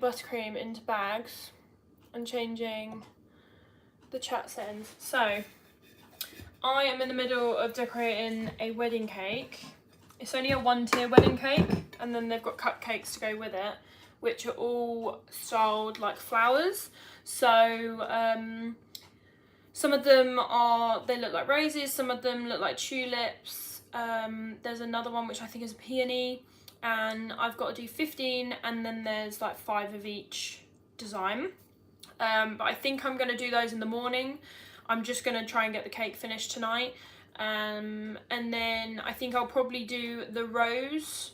buttercream into bags and changing the chat settings. So I am in the middle of decorating a wedding cake. It's only a 1-tier wedding cake, and then they've got cupcakes to go with it, which are all styled like flowers. So some of them they look like roses, some of them look like tulips. There's another one which I think is a peony, and I've got to do 15, and then there's like 5 of each design. But I think I'm going to do those in the morning. I'm just going to try and get the cake finished tonight. And then I think I'll probably do the rose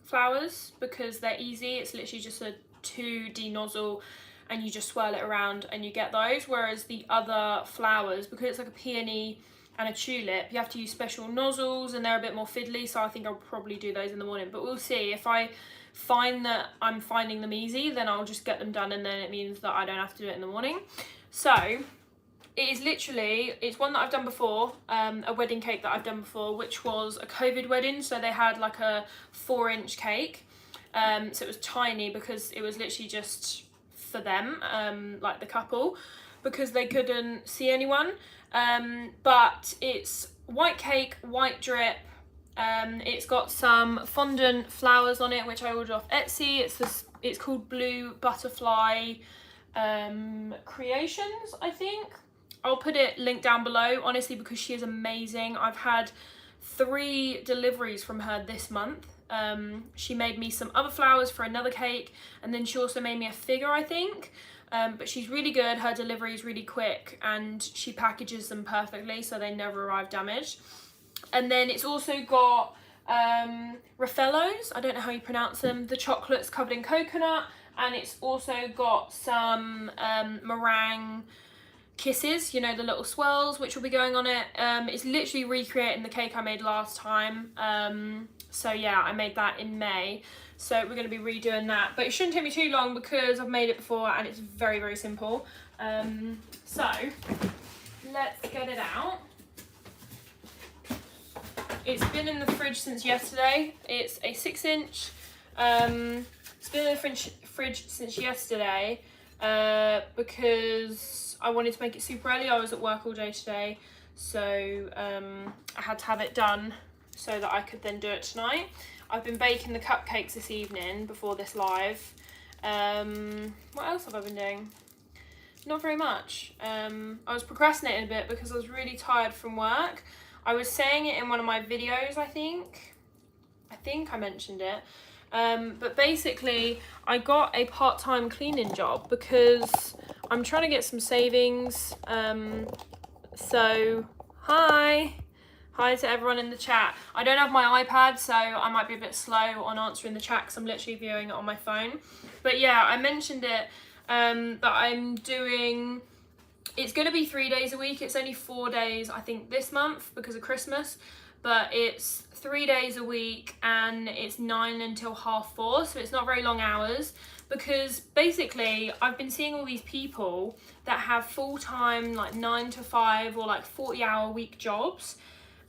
flowers because they're easy. It's literally just a 2D nozzle and you just swirl it around and you get those. Whereas the other flowers, because it's like a peony and a tulip, you have to use special nozzles and they're a bit more fiddly. So I think I'll probably do those in the morning, but we'll see. If I find that I'm finding them easy, then I'll just get them done, and then it means that I don't have to do it in the morning. So it is literally, it's one that I've done before, a wedding cake that I've done before, which was a COVID wedding. So they had like a 4-inch cake. So it was tiny because it was literally just for them, like the couple, because they couldn't see anyone. But it's white cake, white drip. It's got some fondant flowers on it, which I ordered off Etsy. It's called Blue Butterfly Creations, I think. I'll put it linked down below, honestly, because she is amazing. I've had 3 deliveries from her this month. She made me some other flowers for another cake, and then she also made me a figure, I think. But she's really good. Her delivery is really quick, and she packages them perfectly so they never arrive damaged. And then it's also got Raffaello's, I don't know how you pronounce them, the chocolates covered in coconut, and it's also got some meringue kisses, you know, the little swirls which will be going on it. It's literally recreating the cake I made last time. So yeah, I made that in May, so we're going to be redoing that, but it shouldn't take me too long because I've made it before and it's very, very simple. So let's get it out. It's been in the fridge since yesterday. It's a 6-inch. It's been in the fridge since yesterday because I wanted to make it super early. I was at work all day today, so I had to have it done so that I could then do it tonight. I've been baking the cupcakes this evening before this live. What else have I been doing? Not very much. I was procrastinating a bit because I was really tired from work. I was saying it in one of my videos, I think I mentioned it. But basically, I got a part-time cleaning job because I'm trying to get some savings. So, hi to everyone in the chat. I don't have my iPad, so I might be a bit slow on answering the chat because I'm literally viewing it on my phone. But yeah, I mentioned it, that I'm doing... It's going to be 3 days a week. It's only 4 days, I think, this month because of Christmas. But it's 3 days a week and it's 9 until 4:30. So it's not very long hours because basically I've been seeing all these people that have full-time, like 9 to 5 or like 40-hour week jobs.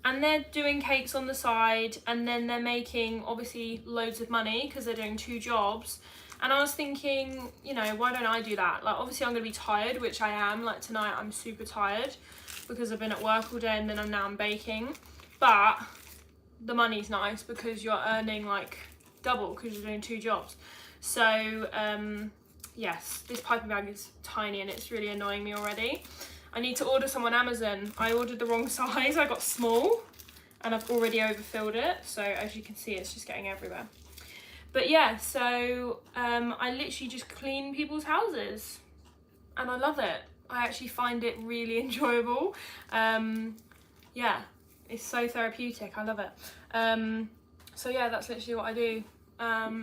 And they're doing cakes on the side and then they're making, obviously, loads of money because they're doing 2 jobs. And I was thinking, you know, why don't I do that? Like, obviously I'm going to be tired, which I am. Like, tonight I'm super tired because I've been at work all day and then I'm baking. But the money's nice because you're earning, like, double because you're doing 2 jobs. So, yes, this piping bag is tiny and it's really annoying me already. I need to order some on Amazon. I ordered the wrong size. I got small and I've already overfilled it. So, as you can see, it's just getting everywhere. But yeah, so I literally just clean people's houses and I love it. I actually find it really enjoyable. Yeah, it's so therapeutic. I love it. So yeah, that's literally what I do.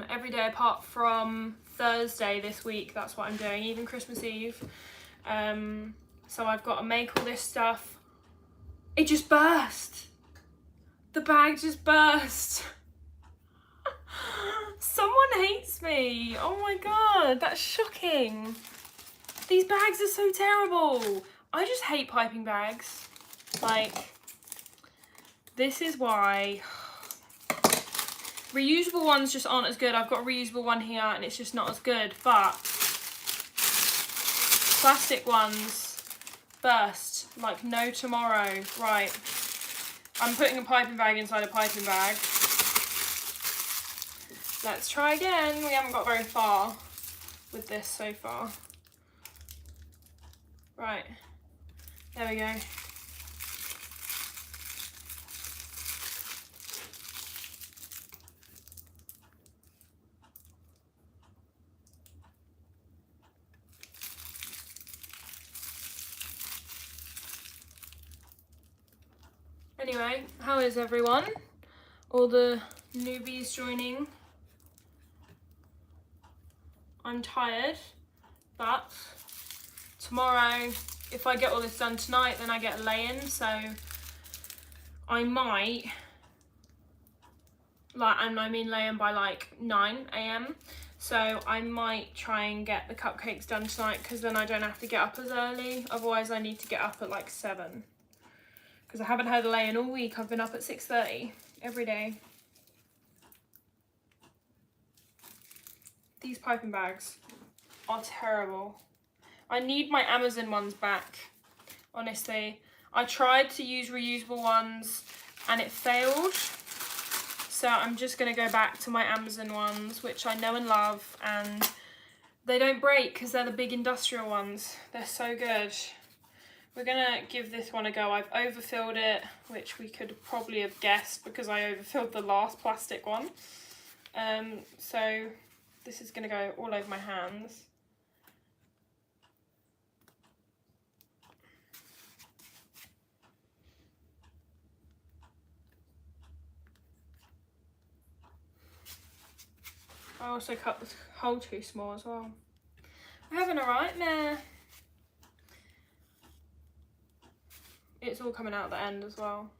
Every day apart from Thursday this week, that's what I'm doing, even Christmas Eve. So I've got to make all this stuff. It just burst. The bag just burst. Someone hates me. Oh my god, that's shocking. These bags are so terrible. I just hate piping bags. Like, this is why Reusable ones just aren't as good. I've got a reusable one here and it's just not as good, but plastic ones burst like no tomorrow. Right, I'm putting a piping bag inside a piping bag. Let's try again. We haven't got very far with this so far. Right, there we go. Anyway, how is everyone? All the newbies joining. I'm tired, but tomorrow, if I get all this done tonight, then I get a lay-in, so I might, like, and I mean lay-in by like 9 AM, so I might try and get the cupcakes done tonight, because then I don't have to get up as early. Otherwise I need to get up at like 7, because I haven't had a lay-in all week. I've been up at 6:30 every day. These piping bags are terrible. I need my Amazon ones back, honestly. I tried to use reusable ones and it failed. So I'm just gonna go back to my Amazon ones, which I know and love, and they don't break because they're the big industrial ones. They're so good. We're gonna give this one a go. I've overfilled it, which we could probably have guessed because I overfilled the last plastic one. So this is gonna go all over my hands. I also cut the hole too small as well. We're having a nightmare. It's all coming out the end as well.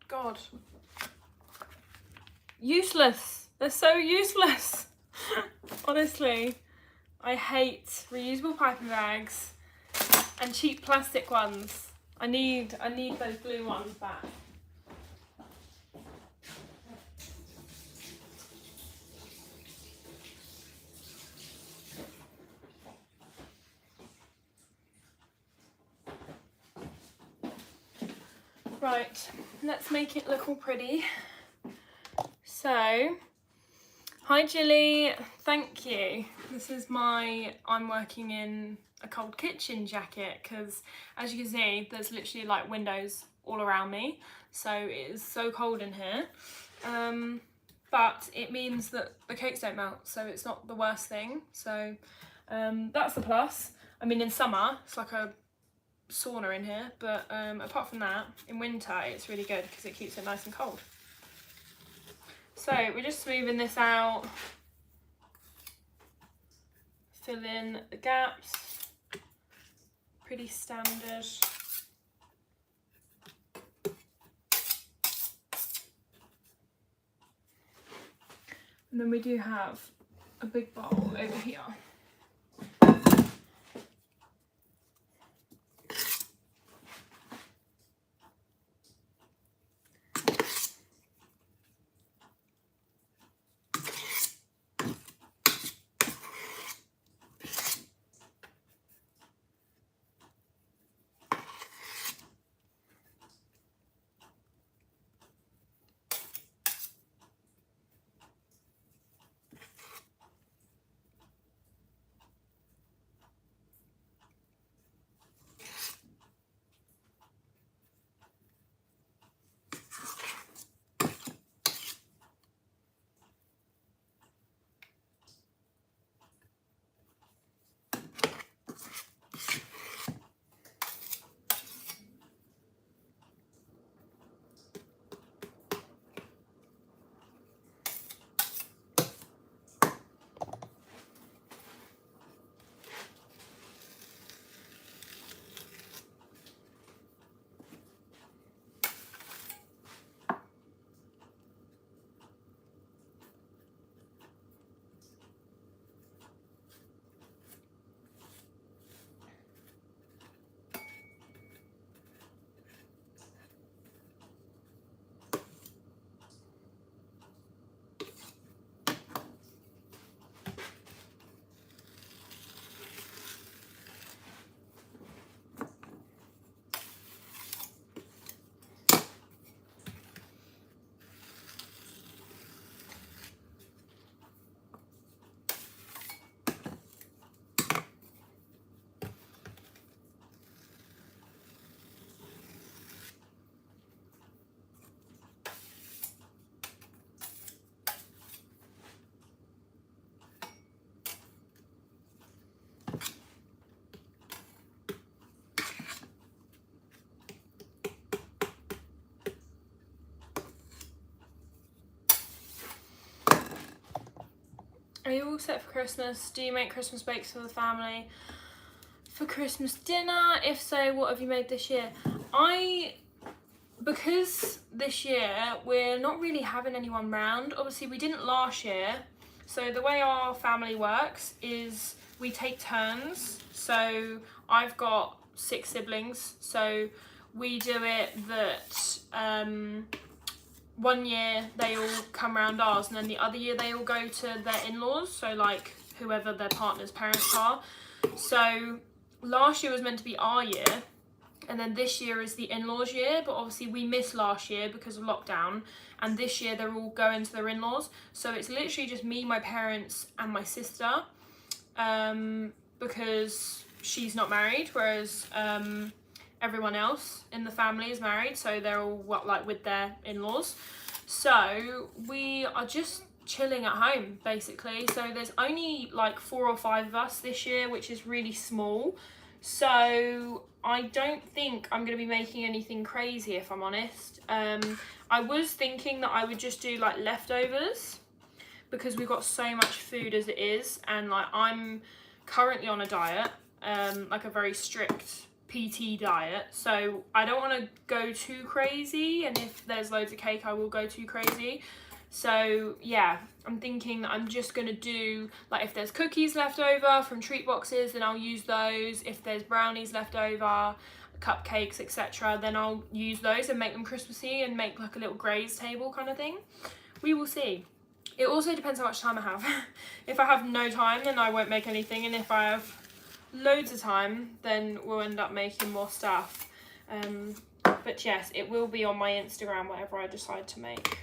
God. Useless. They're so useless. Honestly, I hate reusable piping bags and cheap plastic ones. I need those blue ones back. Right, let's make it look all pretty. So, hi Jilly, thank you. This is I'm working in a cold kitchen jacket because, as you can see, there's literally like windows all around me. So it is so cold in here. But it means that the cakes don't melt, so it's not the worst thing. So that's the plus. I mean, in summer, it's like a sauna in here, but apart from that, in winter it's really good because it keeps it nice and cold. So we're just smoothing this out, fill in the gaps, pretty standard. And then we do have a big bowl over here. Are you all set for Christmas? Do you make Christmas bakes for the family for Christmas dinner? If so, what have you made this year? Because this year we're not really having anyone round. Obviously we didn't last year. So the way our family works is we take turns. So I've got 6 siblings. So we do it that one year they all come round ours, and then the other year they all go to their in-laws, so like whoever their partner's parents are. So last year was meant to be our year, and then this year is the in-laws year, but obviously we missed last year because of lockdown, and this year they're all going to their in-laws. So it's literally just me, my parents and my sister, because she's not married, whereas everyone else in the family is married, so they're all like with their in-laws. So we are just chilling at home basically. So there's only like 4 or 5 of us this year, which is really small. So I don't think I'm going to be making anything crazy, if I'm honest. I was thinking that I would just do like leftovers, because we've got so much food as it is, and like I'm currently on a diet, like a very strict PT diet, so I don't want to go too crazy, and if there's loads of cake I will go too crazy. So yeah, I'm thinking that I'm just gonna do, like, if there's cookies left over from treat boxes, then I'll use those. If there's brownies left over, cupcakes, etc., then I'll use those and make them Christmassy and make like a little graze table kind of thing. We will see. It also depends how much time I have. If I have no time, then I won't make anything, and if I have loads of time, then we'll end up making more stuff. But yes, it will be on my Instagram, whatever I decide to make.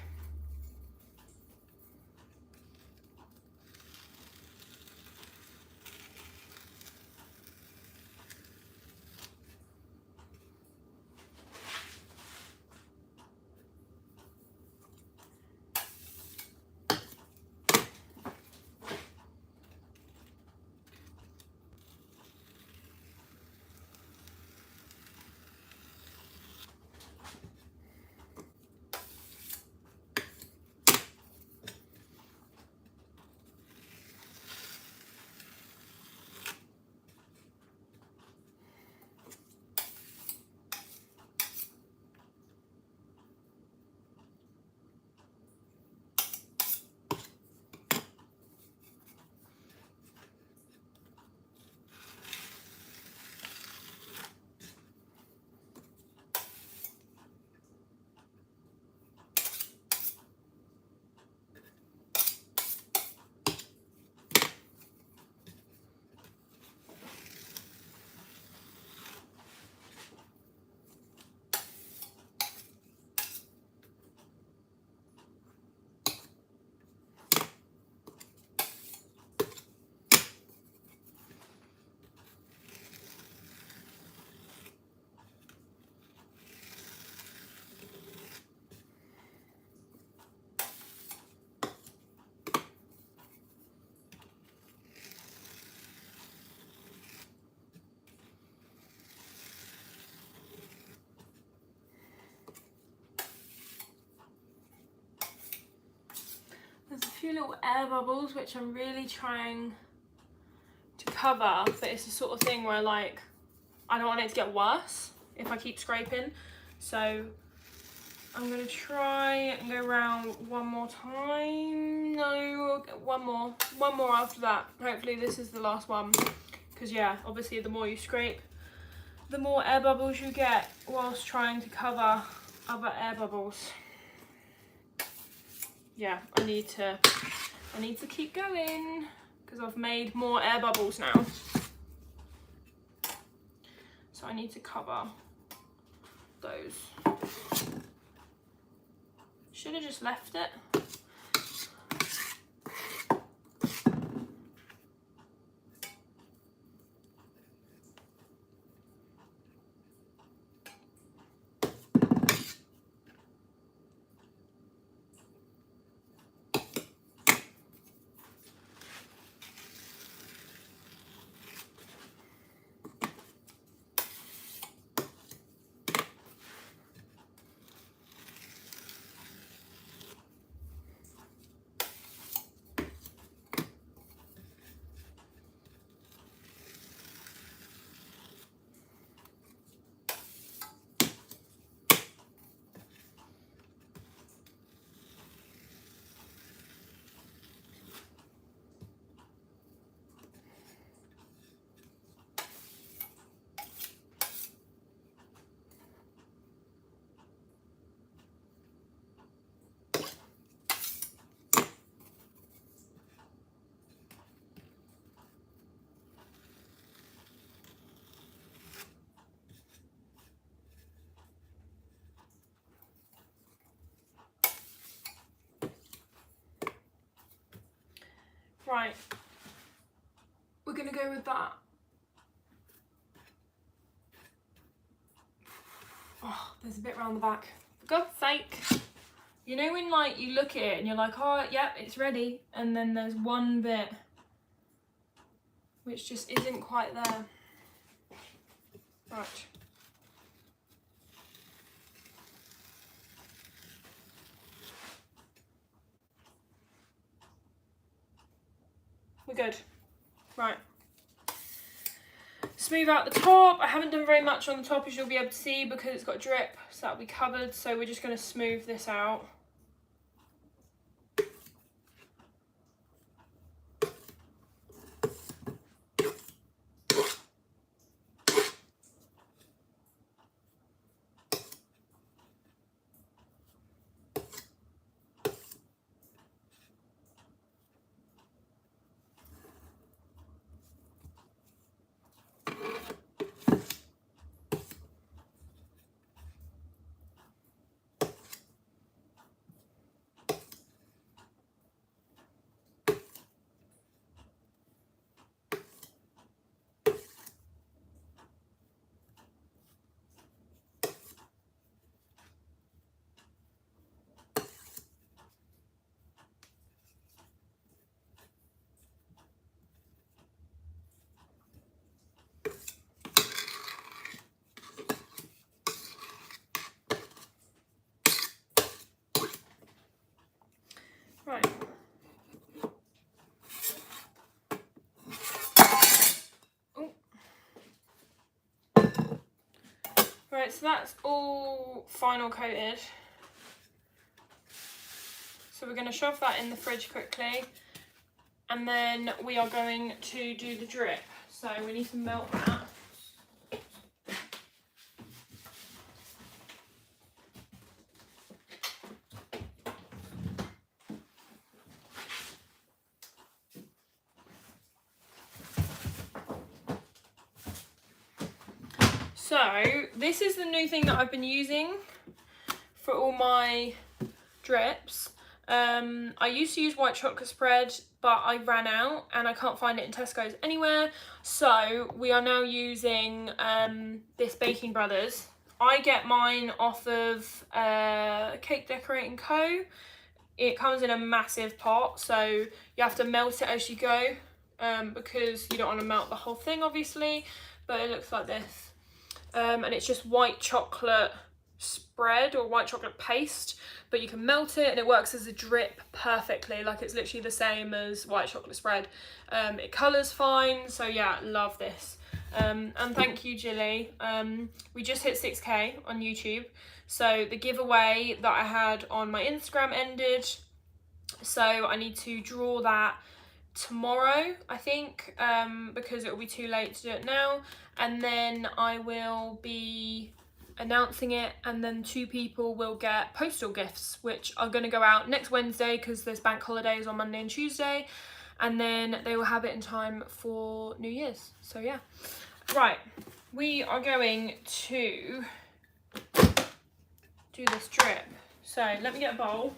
There's a few little air bubbles which I'm really trying to cover, but it's the sort of thing where, like, I don't want it to get worse if I keep scraping. So I'm gonna try and go around one more time. No, one more after that. Hopefully this is the last one, because yeah, obviously the more you scrape, the more air bubbles you get whilst trying to cover other air bubbles. Yeah, I need to keep going, because I've made more air bubbles now. So I need to cover those. Should have just left it. Right, we're gonna go with that. Oh, there's a bit around the back. For God's sake. You know when like you look at it and you're like, oh yeah, it's ready, and then there's one bit which just isn't quite there. Right. We're good. Right. Smooth out the top. I haven't done very much on the top, as you'll be able to see, because it's got drip, so that'll be covered. So we're just going to smooth this out. Right. Ooh. Right, so that's all final coated. So we're going to shove that in the fridge quickly, and then we are going to do the drip. So we need to melt that. So this is the new thing that I've been using for all my drips. I used to use white chocolate spread, but I ran out and I can't find it in Tesco's anywhere. So we are now using this Baking Brothers. I get mine off of Cake Decorating Co. It comes in a massive pot, so you have to melt it as you go, because you don't want to melt the whole thing, obviously. But it looks like this. And it's just white chocolate spread or white chocolate paste, but you can melt it and it works as a drip perfectly. Like, it's literally the same as white chocolate spread. It colours fine, so yeah, love this. And thank you, Jilly. We just hit 6k on YouTube, so the giveaway that I had on my Instagram ended, so I need to draw that tomorrow, I think, because it will be too late to do it now, and then I will be announcing it, and then 2 people will get postal gifts, which are going to go out next Wednesday because there's bank holidays on Monday and Tuesday, and then they will have it in time for New Year's. So yeah, right, we are going to do this drip. So let me get a bowl.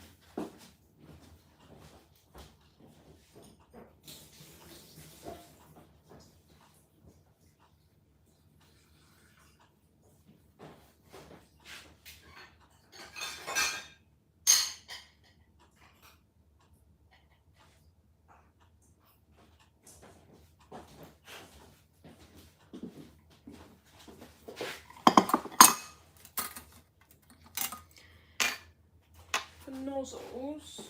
Nozzles.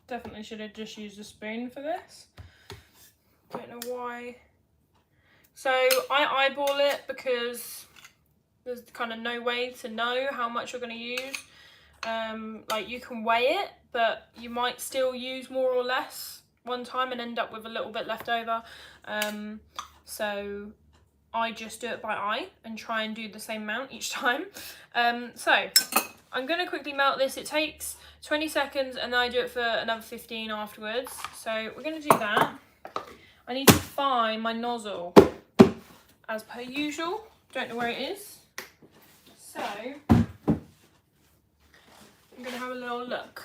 Definitely should have just used a spoon for this. Don't know why. So I eyeball it because There's kind of no way to know how much you're going to use. Like you can weigh it, but you might still use more or less one time and end up with a little bit left over. So I just do it by eye and try and do the same amount each time. So I'm going to quickly melt this. It takes 20 seconds and then I do it for another 15 afterwards. So we're going to do that. I need to find my nozzle as per usual. Don't know where it is. So I'm going to have a little look.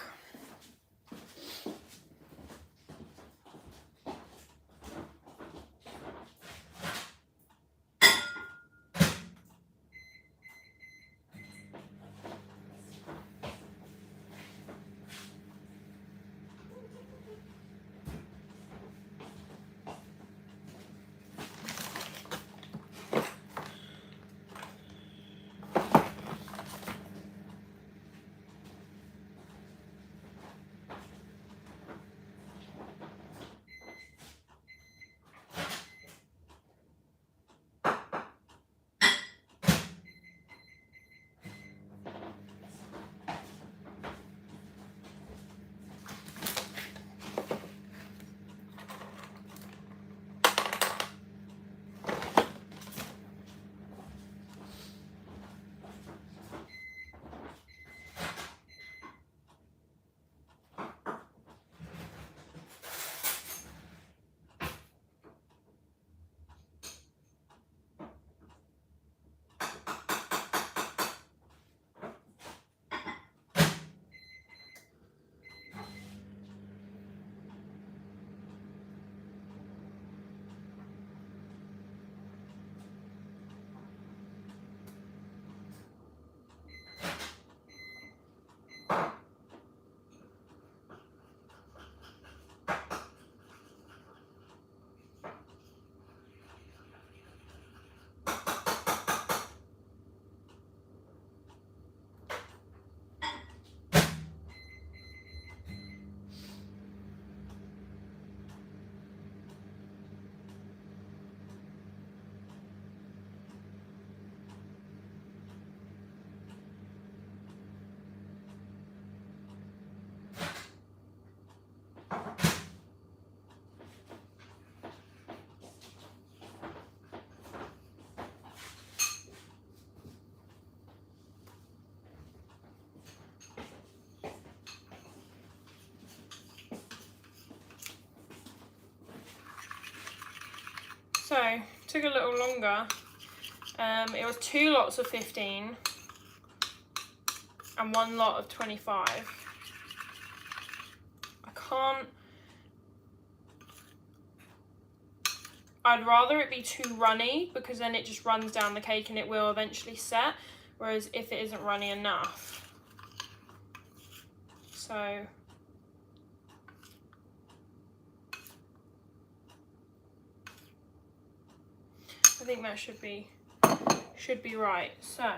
So, took a little longer. It was 2 lots of 15 and 1 lot of 25. I'd rather it be too runny because then it just runs down the cake and it will eventually set, whereas if it isn't runny enough. So I think that should be right. So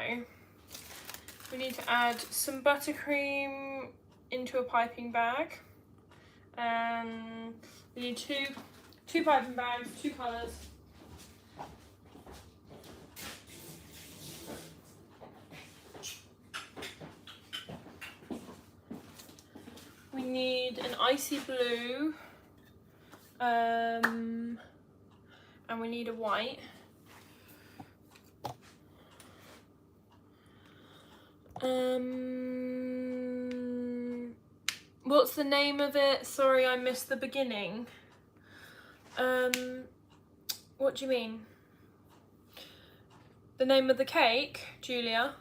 we need to add some buttercream into a piping bag. We need two piping bags, 2 colours. We need an icy blue, and we need a white. What's the name of it? Sorry, I missed the beginning. What do you mean? The name of the cake, Julia?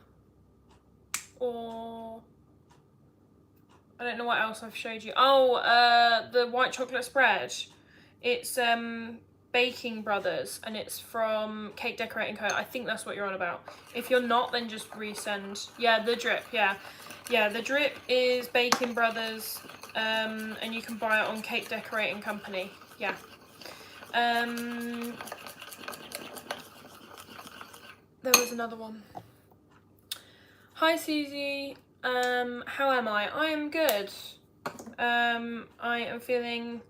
Or I don't know what else I've showed you. Oh, the white chocolate spread. It's Baking Brothers and it's from Cake Decorating Co. I think that's what you're on about. If you're not, then just resend. Yeah, the drip, yeah. Yeah, the drip is Baking Brothers, and you can buy it on Cake Decorating Company. Yeah. There was another one. Hi Susie, how am I? I am good. I am feeling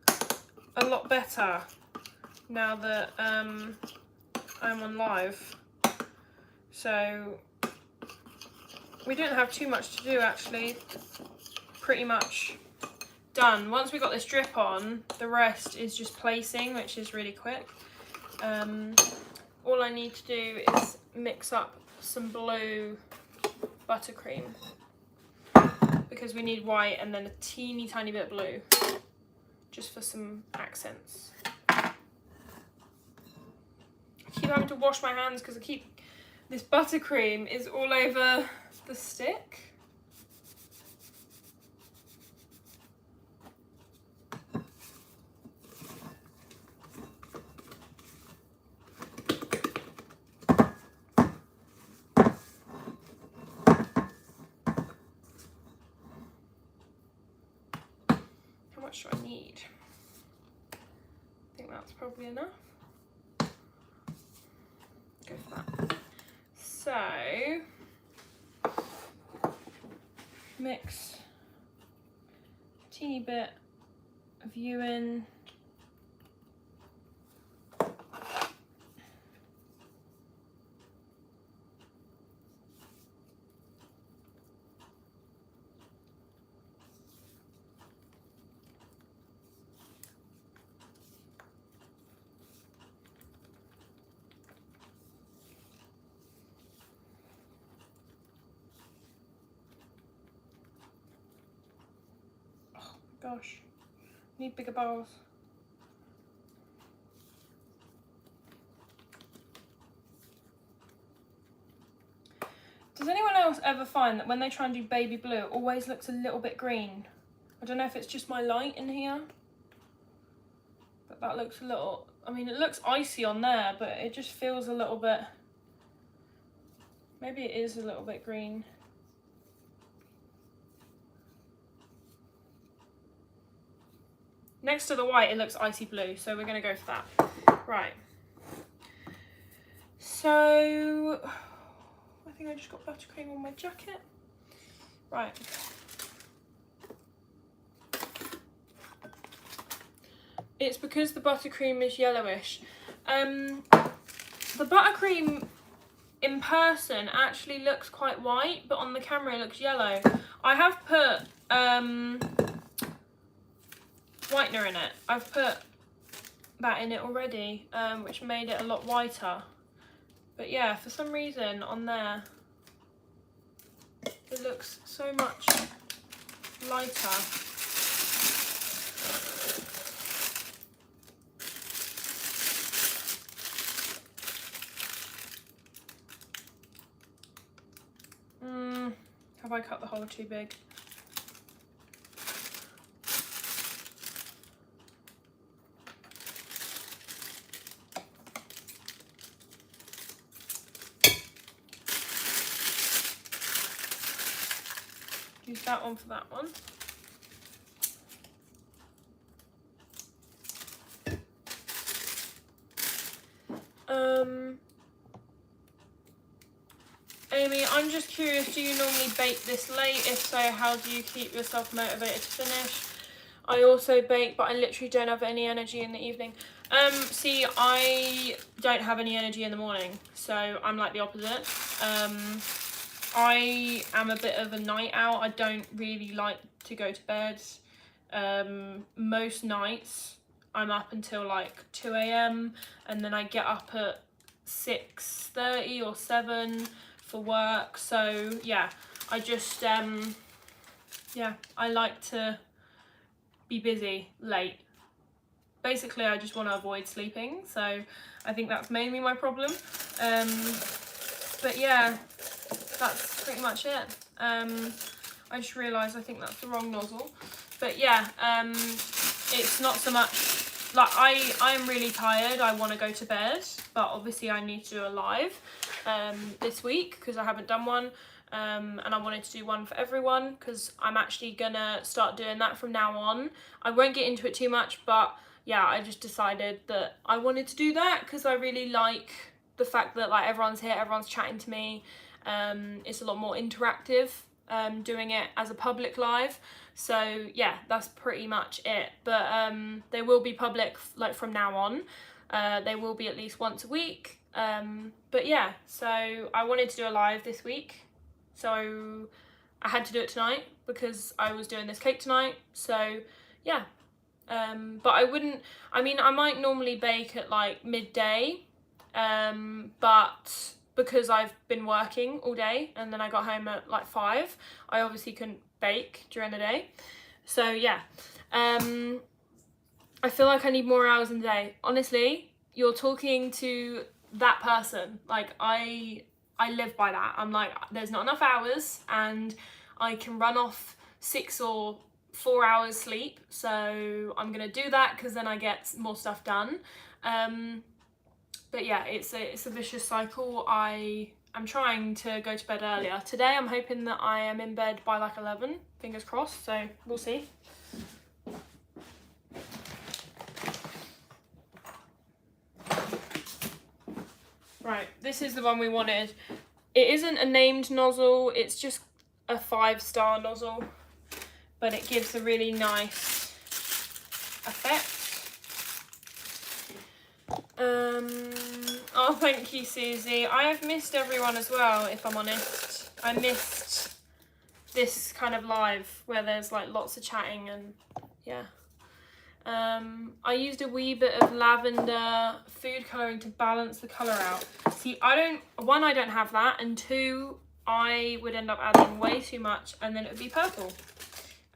a lot better now that I'm on live. So we don't have too much to do actually. Pretty much done. Once we got this drip on, the rest is just placing, which is really quick. All I need to do is mix up some blue buttercream because we need white and then a teeny tiny bit of blue just for some accents. I keep having to wash my hands because this buttercream is all over the stick. How much do I need? I think that's probably enough. Go for that. So, mix a teeny bit of you in. Gosh, need bigger bowls. Does anyone else ever find that when they try and do baby blue, it always looks a little bit green? I don't know if it's just my light in here, but that looks a little, I mean, it looks icy on there, but it just feels a little bit, maybe it is a little bit green. Next to the white, it looks icy blue, so we're going to go for that. Right. So, I think I just got buttercream on my jacket. Right. It's because the buttercream is yellowish. The buttercream in person actually looks quite white, but on the camera it looks yellow. I have put whitener in it. I've put that in it already, which made it a lot whiter. But yeah, for some reason on there it looks so much lighter. Have I cut the hole too big? Use that one for that one. Amy, I'm just curious, do you normally bake this late? If so, how do you keep yourself motivated to finish? I also bake, but I literally don't have any energy in the evening. See, I don't have any energy in the morning, so I'm like the opposite. I am a bit of a night owl. I don't really like to go to bed. Most nights I'm up until like 2 AM and then I get up at 6:30 or 7 for work. So yeah, I just yeah, I like to be busy late. Basically, I just want to avoid sleeping, so I think that's mainly my problem. But yeah, that's pretty much it. I just realised I think that's the wrong nozzle. But yeah, it's not so much, like I'm really tired, I want to go to bed, but obviously I need to do a live this week because I haven't done one. And I wanted to do one for everyone because I'm actually gonna start doing that from now on. I won't get into it too much, but yeah, I just decided that I wanted to do that because I really like the fact that like everyone's here, everyone's chatting to me. It's a lot more interactive doing it as a public live. So yeah, that's pretty much it. But they will be public like from now on. They will be at least once a week. But yeah, so I wanted to do a live this week, so I had to do it tonight because I was doing this cake tonight. So yeah, but I might normally bake at like midday, but because I've been working all day and then I got home at like 5, I obviously couldn't bake during the day. So yeah, I feel like I need more hours in the day. Honestly, you're talking to that person. Like I live by that. I'm like, there's not enough hours and I can run off 6 or 4 hours sleep. So I'm gonna do that because then I get more stuff done. But yeah, it's a vicious cycle. I'm trying to go to bed earlier. Today I'm hoping that I am in bed by like 11, fingers crossed, so we'll see. Right, this is the one we wanted. It isn't a named nozzle, it's just a 5-star nozzle, but it gives a really nice effect. Oh, thank you, Susie. I have missed everyone as well, if I'm honest. I missed this kind of live where there's like lots of chatting and yeah. I used a wee bit of lavender food colouring to balance the colour out. See, I don't have that, and 2, I would end up adding way too much and then it would be purple.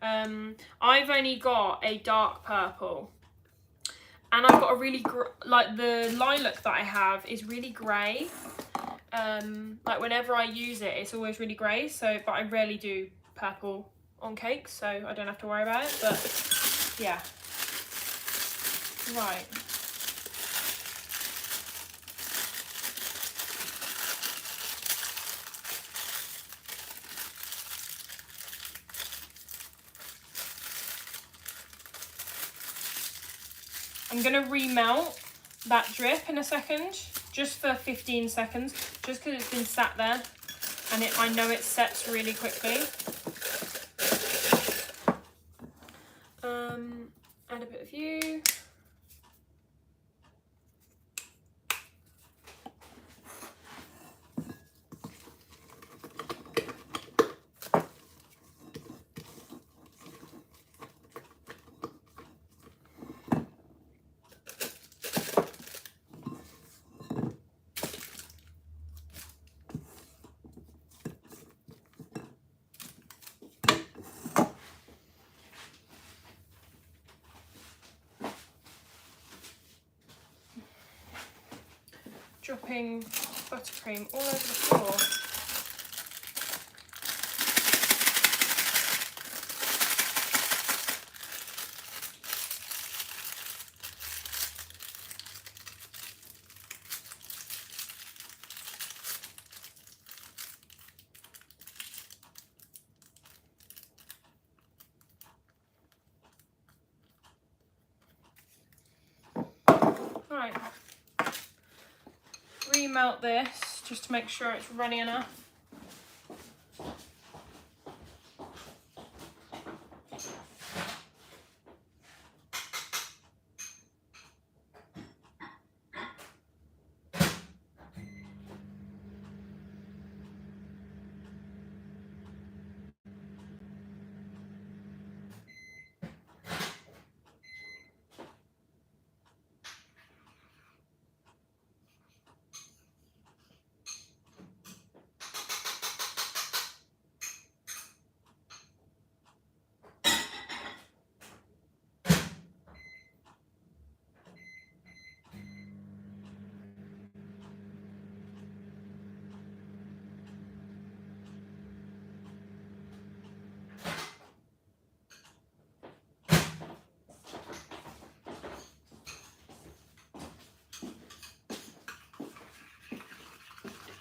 I've only got a dark purple. And I've got a really, like the lilac that I have is really grey. Like whenever I use it, it's always really grey. So, but I rarely do purple on cakes, so I don't have to worry about it. But yeah. Right. I'm going to remelt that drip in a second, just for 15 seconds, just because it's been sat there and I know it sets really quickly. Add a bit of you. Dropping buttercream all over the floor. Right. Remelt this just to make sure it's runny enough.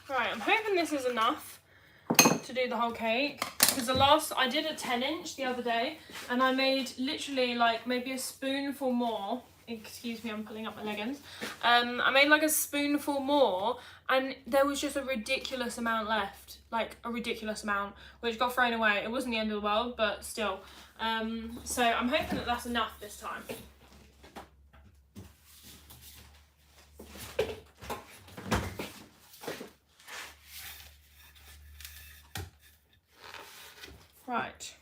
Right, I'm hoping this is enough to do the whole cake, because I did a 10-inch the other day and I made literally like maybe a spoonful more. Excuse me, I'm pulling up my leggings. I made like a spoonful more and there was just a ridiculous amount left, like a ridiculous amount, which got thrown away. It wasn't the end of the world, but still. So I'm hoping that that's enough this time. Right.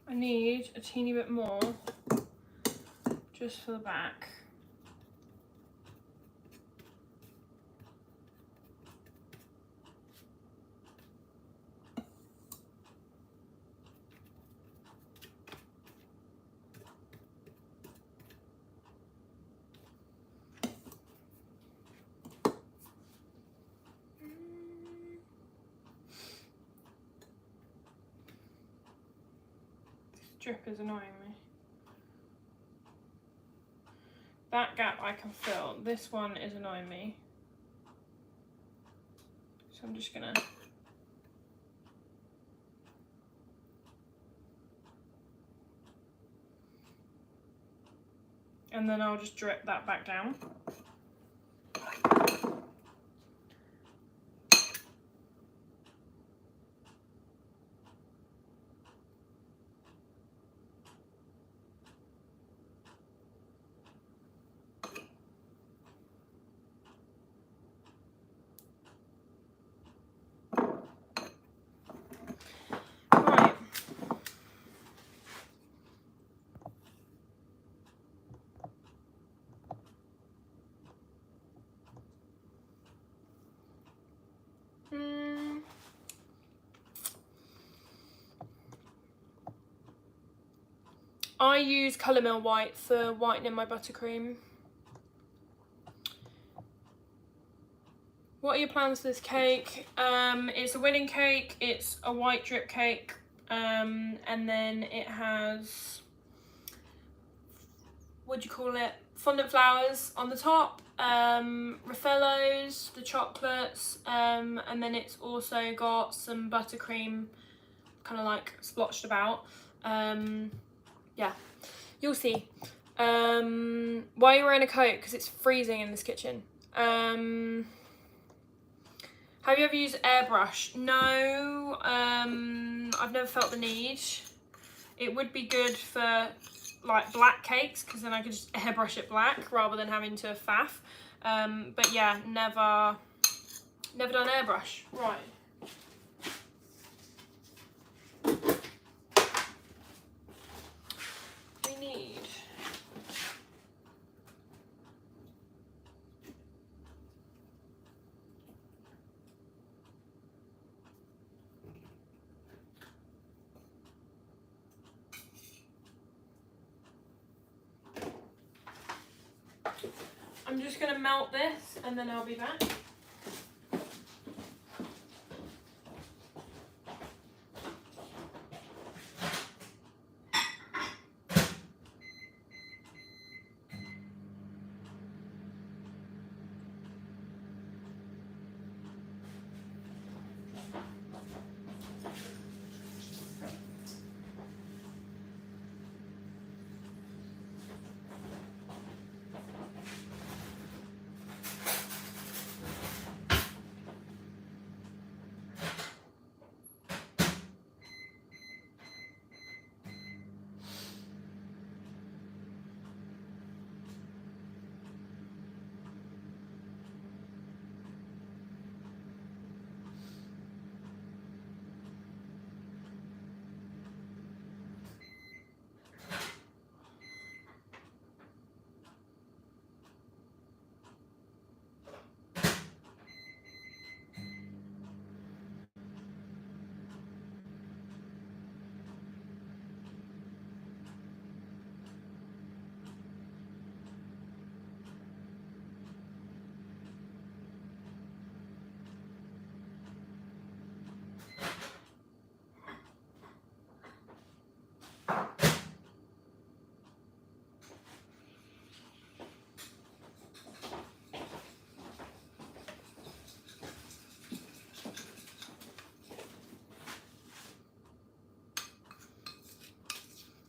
I need a teeny bit more just for the back. Drip is annoying me. That gap I can fill. This one is annoying me. So I'm just gonna and then I'll just drip that back down. I use Colour Mill White for whitening my buttercream. What are your plans for this cake? It's a wedding cake, it's a white drip cake, and then it has, what do you call it, fondant flowers on the top, Raffaello's, the chocolates, and then it's also got some buttercream kind of like splotched about. Yeah, you'll see. Why are you wearing a coat? Because it's freezing in this kitchen. Have you ever used airbrush? No, I've never felt the need. It would be good for like black cakes because then I could just airbrush it black rather than having to faff. But yeah, never done airbrush. Right. We need I'm just going to melt this and then I'll be back.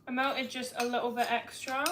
I melted just a little bit extra.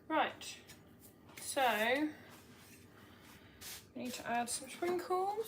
Right, so we need to add some sprinkles.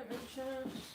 Let me just...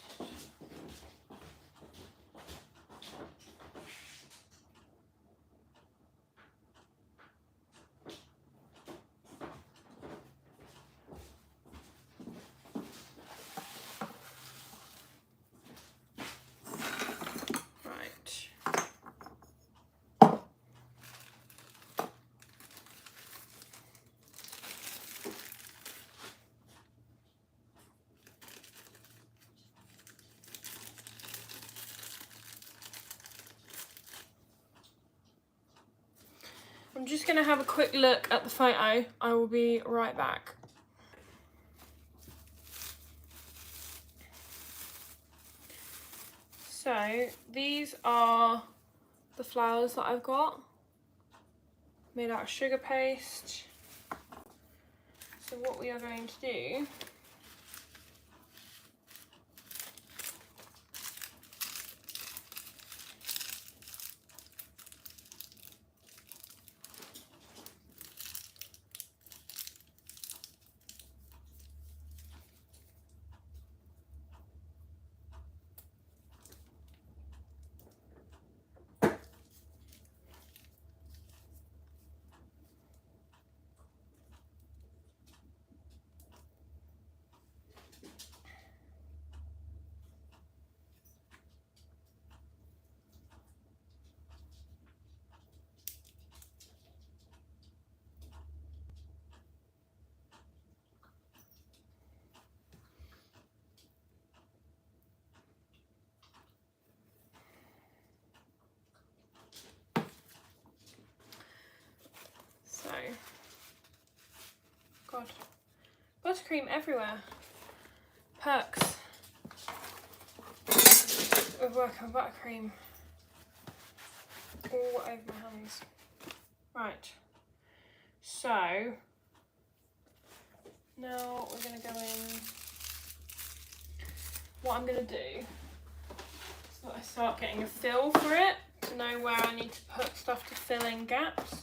I'm just going to have a quick look at the photo. I will be right back. So these are the flowers that I've got, made out of sugar paste. So what we are going to do God, buttercream everywhere. Perks of working with buttercream all over my hands. Right, so now we're going to go in. What I'm going to do is that I start getting a feel for it to know where I need to put stuff to fill in gaps.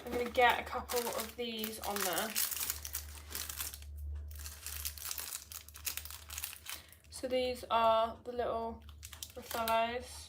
I'm going to get a couple of these on there. So these are the little refillos.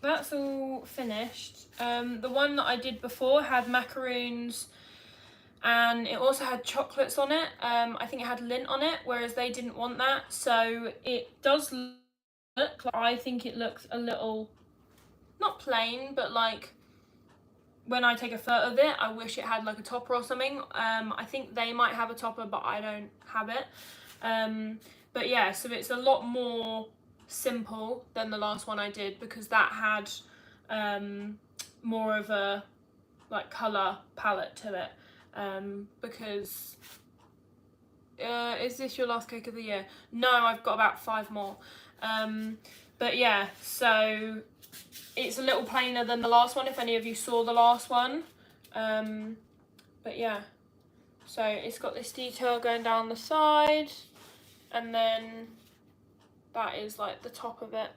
that's all finished. The one that I did before had macaroons and it also had chocolates on it. I think it had lint on it, whereas they didn't want that. So it does look like, I think it looks a little, not plain, but like when I take a photo of it, I wish it had like a topper or something. I think they might have a topper, but I don't have it. But yeah, so it's a lot more simple than the last one I did, because that had more of a like colour palette to it. Because is this your last cake of the year? No, I've got about 5 more. But yeah, so it's a little plainer than the last one, if any of you saw the last one. But yeah, so it's got this detail going down the side, and then that is like the top of it.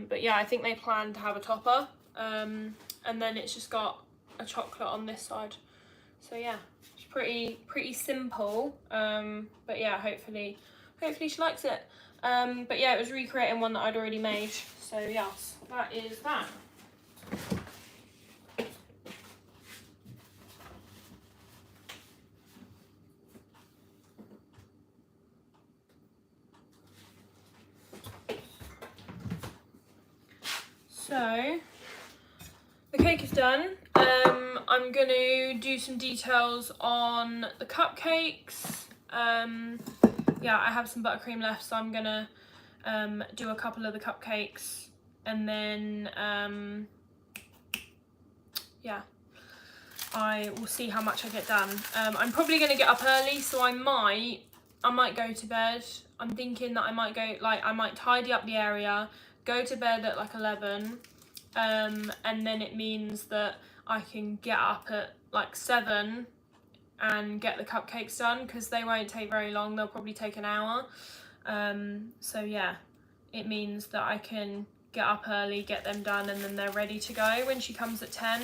But yeah, I think they plan to have a topper, and then it's just got a chocolate on this side. So yeah, it's pretty simple. But yeah, hopefully she likes it. But yeah, it was recreating one that I'd already made. So yes, that is that. So the cake is done. I'm going to do some details on the cupcakes. Yeah, I have some buttercream left, so I'm going to do a couple of the cupcakes, and then yeah, I will see how much I get done. I'm probably going to get up early, so I might go to bed. I'm thinking that I might tidy up the area, go to bed at like 11, and then it means that I can get up at like 7 and get the cupcakes done, because they won't take very long. They'll probably take an hour. So yeah, it means that I can get up early, get them done, and then they're ready to go when she comes at 10,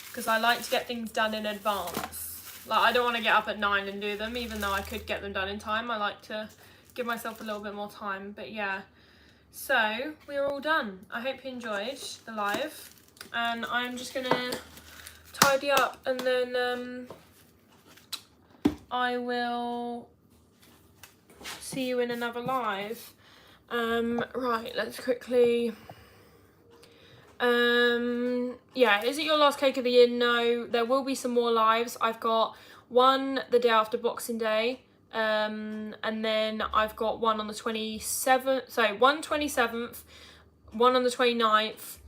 because I like to get things done in advance. Like, I don't want to get up at 9 and do them, even though I could get them done in time. I like to give myself a little bit more time. But yeah, so we're all done. I hope you enjoyed the live, and I'm just gonna tidy up, and then I will see you in another live. Right, let's quickly yeah, is it your last cake of the year? No, there will be some more lives. I've got one the day after Boxing Day, and then I've got one on the 27th, so one 27th, one on the 29th,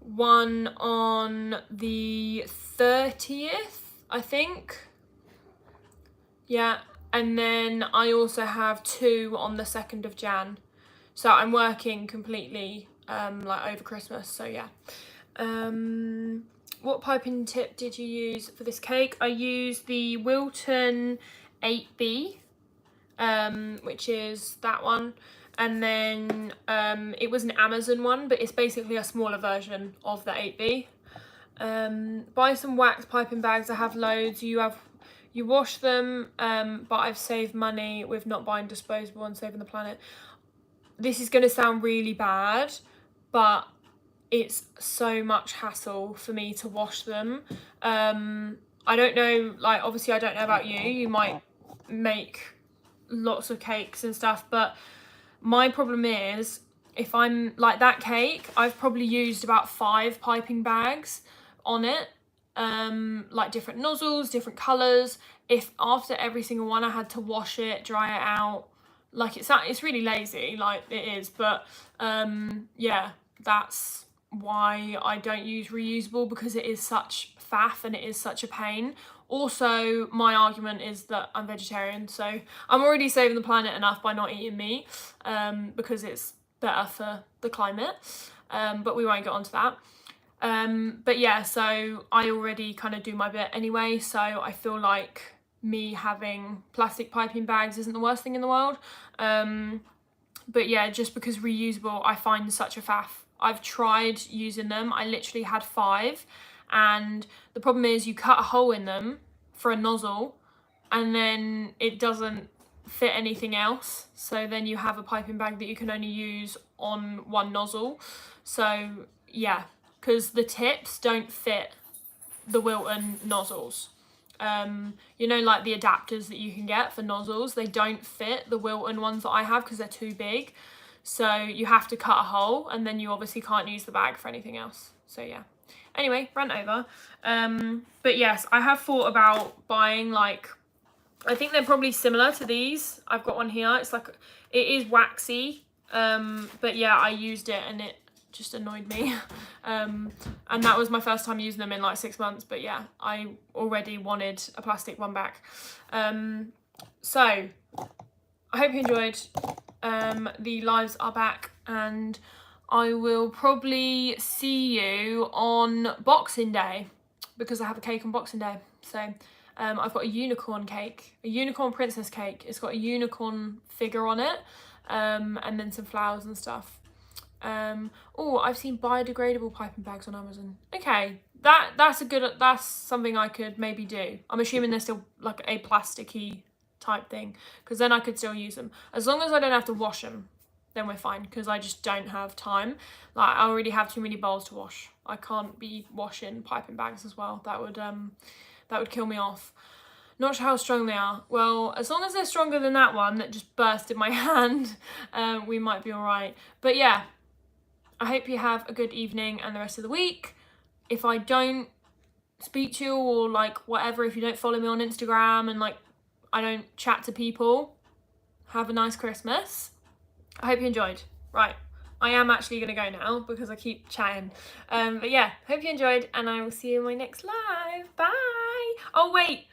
one on the 30th, I think. Yeah, and then I also have 2 on the 2nd of Jan. So I'm working completely like over Christmas, so yeah. What piping tip did you use for this cake? I used the Wilton 8B, which is that one. And then it was an Amazon one, but it's basically a smaller version of the 8B. Buy some wax piping bags. I have loads. You wash them, but I've saved money with not buying disposable and saving the planet. This is going to sound really bad, but it's so much hassle for me to wash them. I don't know, like, obviously I don't know about you. You might make lots of cakes and stuff, but my problem is, if I'm like that cake, I've probably used about 5 piping bags on it, like different nozzles, different colours. If after every single one I had to wash it, dry it out, like it's really lazy, like it is. But yeah, that's why I don't use reusable, because it is such faff and it is such a pain. Also, my argument is that I'm vegetarian, so I'm already saving the planet enough by not eating meat, because it's better for the climate, but we won't get onto that. But yeah, so I already kind of do my bit anyway, so I feel like me having plastic piping bags isn't the worst thing in the world. But yeah, just because reusable I find such a faff. I've tried using them. I literally had 5, and the problem is you cut a hole in them for a nozzle, and then it doesn't fit anything else, so then you have a piping bag that you can only use on one nozzle. So yeah, because the tips don't fit the Wilton nozzles. You know, like the adapters that you can get for nozzles, they don't fit the Wilton ones that I have because they're too big. So you have to cut a hole, and then you obviously can't use the bag for anything else. So yeah. Anyway, rant over. But yes, I have thought about buying, like, I think they're probably similar to these. I've got one here. It's like, it is waxy. But yeah, I used it and it just annoyed me. And that was my first time using them in like 6 months. But yeah, I already wanted a plastic one back. So I hope you enjoyed. The lives are back, and I will probably see you on Boxing Day, because I have a cake on Boxing Day. So I've got a unicorn cake, a unicorn princess cake. It's got a unicorn figure on it, and then some flowers and stuff. Oh, I've seen biodegradable piping bags on Amazon. Okay, that's something I could maybe do. I'm assuming they're still like a plasticky type thing, because then I could still use them. As long as I don't have to wash them, then we're fine, because I just don't have time. Like, I already have too many bowls to wash. I can't be washing piping bags as well. That would kill me off. Not sure how strong they are. Well, as long as they're stronger than that one that just burst in my hand, we might be all right. But yeah, I hope you have a good evening and the rest of the week. If I don't speak to you, or like whatever, if you don't follow me on Instagram and like I don't chat to people, have a nice Christmas. I hope you enjoyed. Right, I am actually going to go now because I keep chatting. But yeah, hope you enjoyed, and I will see you in my next live. Bye. Oh wait,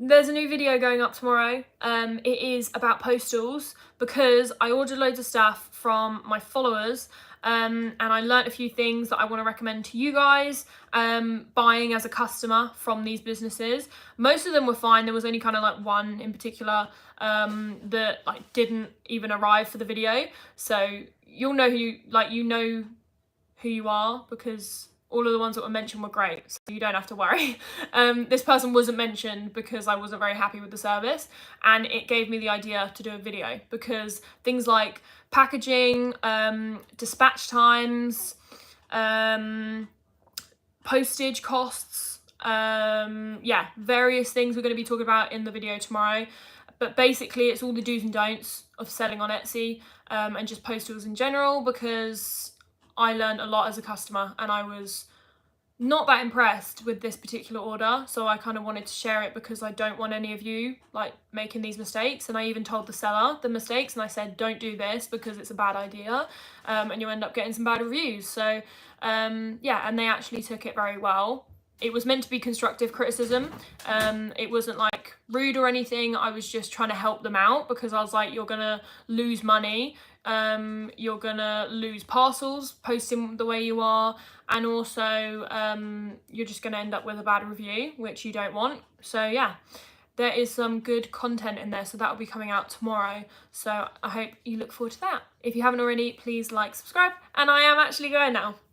there's a new video going up tomorrow. It is about postals, because I ordered loads of stuff from my followers, and I learnt a few things that I want to recommend to you guys, buying as a customer from these businesses. Most of them were fine. There was only kind of like one in particular that like didn't even arrive for the video. So you'll know who you are, because all of the ones that were mentioned were great, so you don't have to worry. This person wasn't mentioned because I wasn't very happy with the service, and it gave me the idea to do a video, because things like packaging, dispatch times, postage costs, yeah, various things we're going to be talking about in the video tomorrow. But basically it's all the do's and don'ts of selling on Etsy, and just postals in general, because I learned a lot as a customer and I was not that impressed with this particular order. So I kind of wanted to share it, because I don't want any of you like making these mistakes. And I even told the seller the mistakes, and I said, don't do this because it's a bad idea, and you end up getting some bad reviews. So yeah, and they actually took it very well. It was meant to be constructive criticism. It wasn't like rude or anything. I was just trying to help them out, because I was like, you're gonna lose money, you're gonna lose parcels posting the way you are, and also you're just gonna end up with a bad review, which you don't want. So yeah, there is some good content in there, so that will be coming out tomorrow. So I hope you look forward to that. If you haven't already, please like, subscribe, and I am actually going now.